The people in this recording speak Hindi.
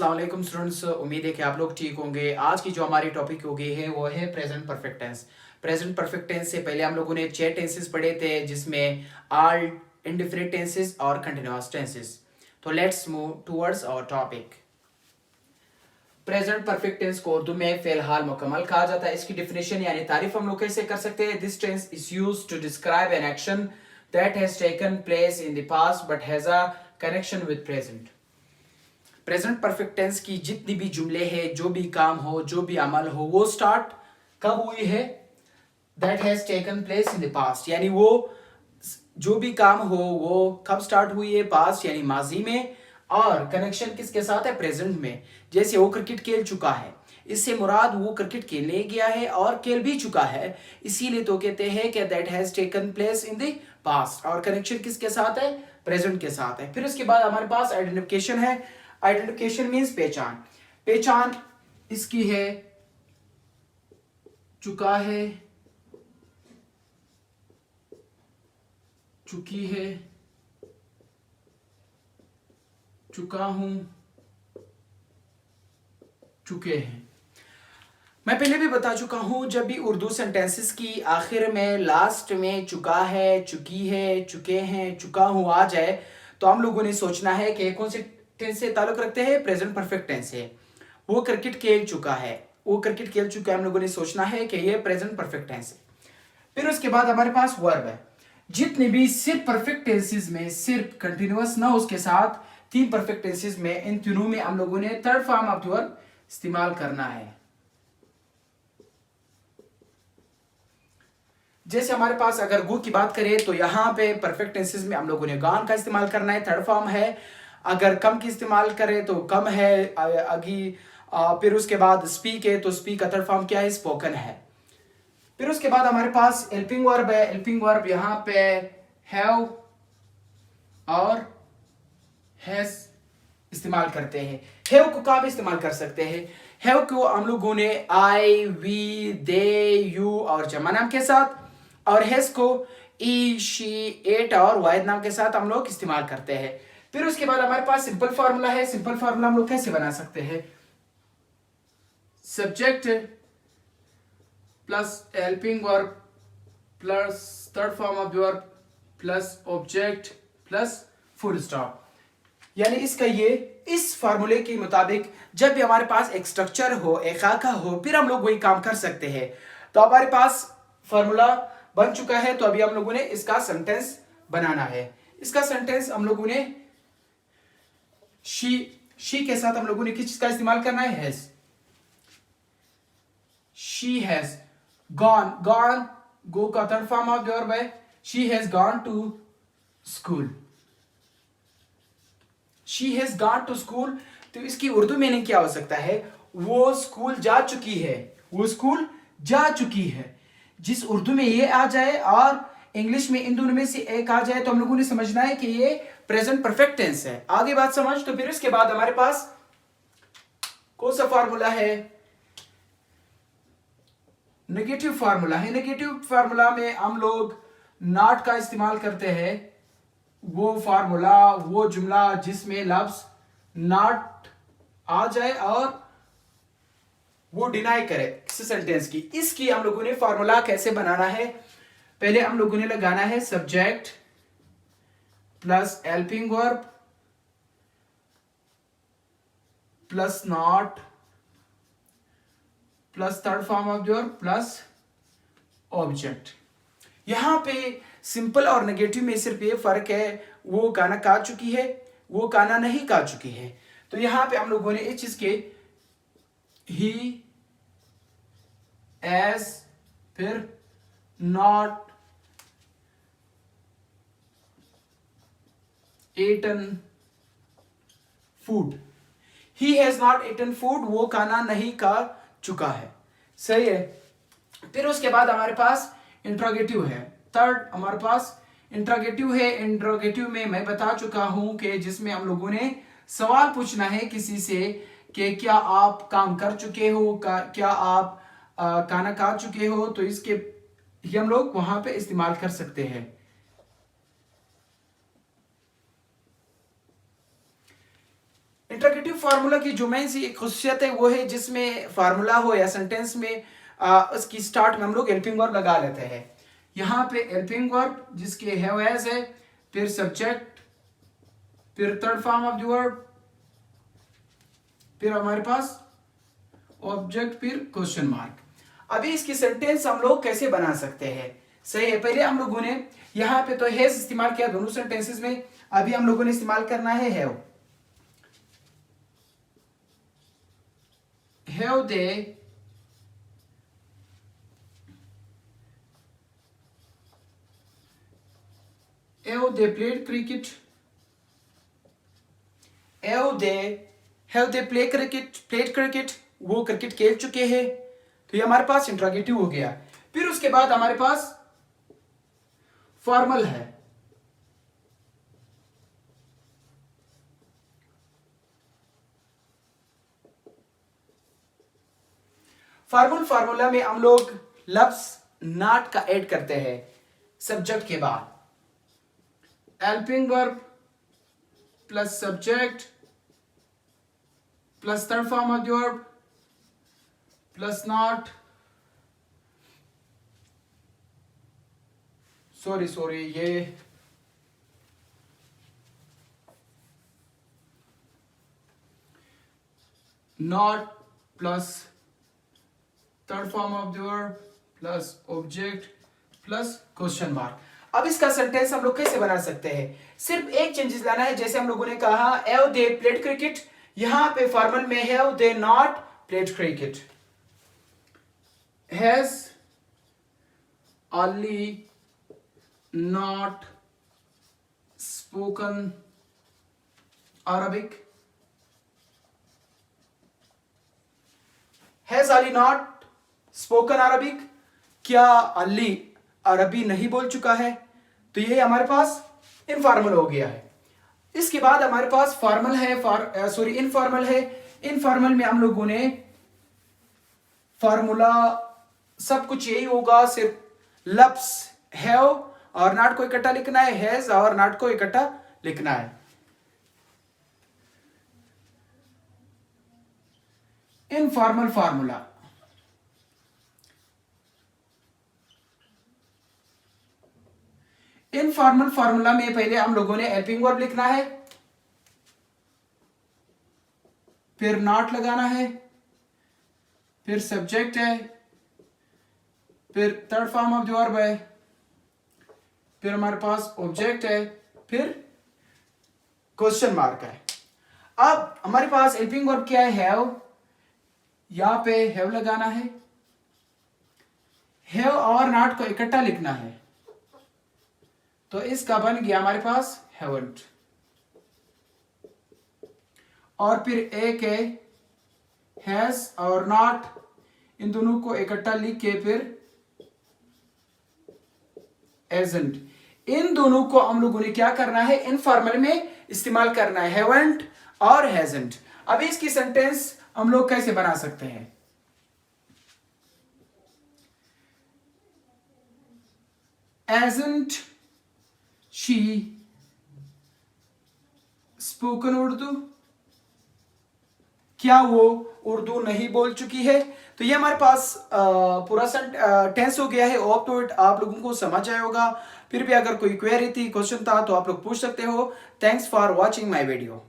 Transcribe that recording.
अस्सलाम वालेकुम स्टूडेंट्स, उम्मीद है कि आप लोग ठीक होंगे। आज की जो हमारी टॉपिक हो गई है वो है present perfect tense. Present perfect tense से पहले हम लोगों ने 6 टेंसेस पढ़े थे, जिसमें ऑल, इंडिफरेंट टेंसेस और कंटिन्यूअस टेंसेस। तो let's move towards our topic. Present perfect tense को उर्दू में फिलहाल मुकम्मल कहा जाता है। इसकी डिफिनेशन यानी तारीफ हम लोग कैसे कर सकते हैं? This tense is used to describe an action that has taken place in the past but has a connection with present. Present perfect tense की जितनी भी जुमले हैं, जो भी काम हो, जो भी अमल हो, वो स्टार्ट कब हुई है? That has taken place in the past, यानी वो जो भी काम हो वो कब स्टार्ट हुई है? पास्ट यानी माजी में। और कनेक्शन किसके साथ है? प्रेजेंट में। जैसे वो क्रिकेट खेल चुका है, इससे मुराद वो क्रिकेट खेलने गया है और खेल भी चुका है, इसीलिए तो कहते हैं कि that has taken place in the past. और कनेक्शन किसके साथ है? प्रेजेंट के साथ है। फिर उसके बाद हमारे पास आइडेंटिफिकेशन है। आइडेंटिफिकेशन मीन्स पहचान। पहचान इसकी है चुका है, चुकी है, चुका हूं, चुके हैं। मैं पहले भी बता चुका हूं, जब भी उर्दू सेंटेंसेस की आखिर में, लास्ट में चुका है, चुकी है, चुके हैं, चुका हूं आ जाए, तो हम लोगों ने सोचना है कि कौन से टेंस से ताल्लुक रखते हैं? प्रेजेंट परफेक्ट टेंस से। वो क्रिकेट खेल चुका है, वो क्रिकेट खेल चुका है, हम लोगों ने सोचना है कि ये प्रेजेंट परफेक्ट टेंस है। फिर उसके बाद हमारे पास वर्ब है। जितने भी सिर्फ परफेक्ट टेंसेस में, सिर्फ कंटिन्यूअस ना उसके साथ, तीन परफेक्ट टेंसेस में, इन तीनों में हम लोगों ने third form of the verb इस्तेमाल करना है। जैसे हमारे पास अगर गो की बात करें तो यहाँ पे परफेक्ट टेंसेस में हम लोगों ने गॉन का इस्तेमाल करना है, थर्ड फॉर्म है। अगर कम की इस्तेमाल करें तो कम है, अगी। फिर उसके बाद स्पीक है, तो स्पीक का थर्ड फॉर्म क्या है? स्पोकन है। फिर उसके बाद हमारे पास हेल्पिंग वर्ब है। हेल्पिंग वर्ब यहाँ पे हैव और हैज इस्तेमाल करते हैं। हैव को कहाँ पे इस्तेमाल कर सकते हैं? हैव को हम लोगों ने आई, वी, दे, यू और जमा नाम के साथ, और हैज को ई, शी, एट और वाहिद नाम के साथ हम लोग इस्तेमाल करते हैं। फिर उसके बाद हमारे पास सिंपल फार्मूला है। सिंपल फार्मूला हम लोग कैसे बना सकते हैं? Subject plus helping verb plus third form of verb plus object plus full stop. यानी इसका ये, इस फार्मूले के मुताबिक जब भी हमारे पास एक स्ट्रक्चर हो, एक खाका हो, फिर हम लोग वही काम कर सकते हैं। तो हमारे पास फार्मूला बन चुका है, तो अभी हम लोगों ने इसका सेंटेंस बनाना है। इसका सेंटेंस हम लोगों ने शी के साथ हम लोगों ने किस चीज का इस्तेमाल करना है? Has. She has gone, gone go का थर्ड फॉर्म ऑफ वर्ब है। She has gone to school. She has gone to school, तो इसकी उर्दू मीनिंग क्या हो सकता है? वो स्कूल जा चुकी है, वो स्कूल जा चुकी है। जिस उर्दू में ये आ जाए और इंग्लिश में इन दोनों में से एक आ जाए, तो हम लोगों ने समझना है कि ये प्रेजेंट परफेक्ट टेंस है। आगे बात समझ। तो फिर इसके बाद हमारे पास कौन सा फार्मूला है? नेगेटिव फार्मूला है। नेगेटिव फार्मूला में हम लोग नॉट का इस्तेमाल करते हैं। वो फार्मूला, वो जुमला जिसमें लफ्ज नॉट आ जाए और वो डिनाई करे किसी सेंटेंस की, इसकी हम लोगों ने फार्मूला कैसे बनाना है? पहले हम लोगों ने लगाना है subject plus helping verb plus not plus third form of verb plus object. यहां पे सिंपल और नेगेटिव में सिर्फ ये फर्क है, वो काना का चुकी है, वो काना नहीं का चुकी है। तो यहां पे हम लोगों ने इस चीज के ही, एज, फिर not eaten food. He has not eaten food, वो खाना नहीं खा चुका है। सही है। फिर उसके बाद हमारे पास इंट्रोगेटिव है। थर्ड हमारे पास इंट्रोगेटिव है। इंट्रोगेटिव में मैं बता चुका हूं कि जिसमें हम लोगों ने सवाल पूछना है किसी से कि क्या आप काम कर चुके हो, क्या आप खाना खा चुके हो, तो इसके हम लोग वहां पे इस्तेमाल कर सकते हैं। इंट्रोगेटिव फार्मूला की जो मेन सी खासियत है वो है जिसमें फार्मूला हो या सेंटेंस में उसकी स्टार्ट में हम लोग हेल्पिंग वर्ब लगा लेते हैं। यहाँ पे हेल्पिंग वर्ब जिसके हैव हैज है, फिर सब्जेक्ट, फिर third form of the verb, फिर हमारे पास ऑब्जेक्ट, फिर क्वेश्चन मार्क। अभी इसकी सेंटेंस हम लोग कैसे बना सकते हैं? सही है, पहले हम लोगों ने यहाँ पे तो हैज इस्तेमाल किया दोनों सेंटेंसेस में, अभी हम लोगों ने इस्तेमाल करना है have. Have they played cricket? Have they played cricket? वो क्रिकेट खेल चुके हैं। तो ये हमारे पास इंट्रोगेटिव हो गया। फिर उसके बाद हमारे पास फॉर्मल है। फॉर्मल फार्मूला में हम लोग लफ्ज नॉट का ऐड करते हैं सब्जेक्ट के बाद। Helping verb plus subject plus third form of the verb plus not, sorry ये not plus third form of the verb plus object plus question mark. अब इसका सेंटेंस हम लोग कैसे बना सकते हैं? सिर्फ एक चेंजेस लाना है। जैसे हम लोगों ने कहा हैव दे प्लेड क्रिकेट, यहां पे फॉर्मल में have they not played cricket. Has only not spoken Arabic, has only not spoken Arabic, क्या अली अरबी नहीं बोल चुका है? तो ये हमारे पास इनफॉर्मल हो गया है। इसके बाद हमारे पास फॉर्मल है, इनफॉर्मल है। इनफॉर्मल में हम लोगों ने फॉर्मूला सब कुछ यही होगा, सिर्फ लफ्ज हैव और नॉट को इकट्ठा लिखना है, हैज और नॉट को इकट्ठा लिखना है। इनफॉर्मल फार्मूला, इनफॉर्मल फार्मूला में पहले हम लोगों ने हेल्पिंग वर्ब लिखना है, फिर नॉट लगाना है, फिर सब्जेक्ट है, फिर third form of the verb है, फिर हमारे पास ऑब्जेक्ट है, फिर क्वेश्चन मार्क है। अब हमारे पास हेल्पिंग वर्ब क्या है? हैव, यहां पे हैव लगाना है, हैव और नॉट को इकट्ठा लिखना है, तो इसका बन गया हमारे पास हैवंट। और फिर एक है हैज और नॉट, इन दोनों को इकट्ठा लिख के फिर एजेंट। इन दोनों को हम लोगों ने क्या करना है? इनफॉर्मल में इस्तेमाल करना है, हैवंट और हैजंट। अभी इसकी सेंटेंस हम लोग कैसे बना सकते हैं? एजेंट शी स्पोकन उर्दू, क्या वो उर्दू नहीं बोल चुकी है? तो ये हमारे पास पूरा टेंस हो गया है। होप तो आप लोगों को समझ आया होगा। फिर भी अगर कोई क्वेरी थी, क्वेश्चन था तो आप लोग पूछ सकते हो। Thanks for watching my video.